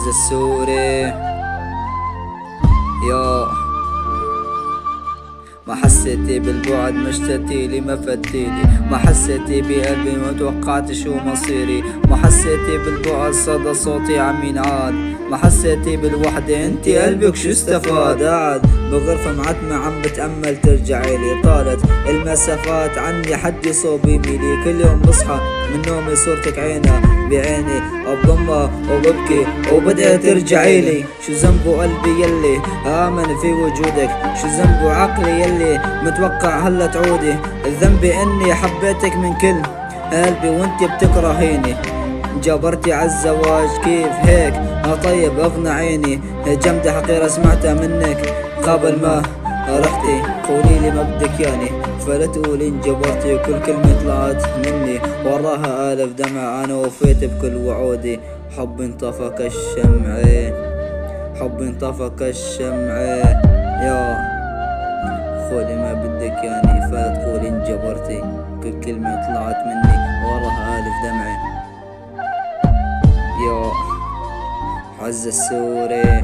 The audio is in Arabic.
عز السوري يا ما حسيتي بالبعد مشتتيلي ما فتيلي، ما حسيتي بقلبي ما توقعت شو مصيري، ما حسيتي بالبعد صدى صوتي عم ينعاد، ما حسيتي بالوحدة انتي قلبك شو استفاد. قاعد بغرفة معتمة عم بتأمل ترجعيلي، طالت المسافات عني حدي صوب يميلي، كل يوم بصحى من نومي صورتك عينها بعيني، بضمها وببكي وبدأ ترجعيلي. شو ذنبه قلبي يلي آمن في وجودك، شو ذنبه عقلي يلي متوقع هلا تعودي، ذنبي اني حبيتك من كل قلبي وانت بتكرهيني، جبرتي عالزواج كيف هيك طيب اغنى عيني، جمدة حقيرة سمعتها منك قبل ما رحتي، قوليلي ما بدك ياني فلا تقولي انجبرتي، وكل كلمة طلعت مني وراها آلف دمع، انا وفيت بكل وعودي، حب انطفى كالشمعة، حب انطفى كالشمعة يا قولي ما بدك ياني فلا تقولي انجبرتي، كل كلمة طلعت مني وراها آلف دمعة يا عز السوري.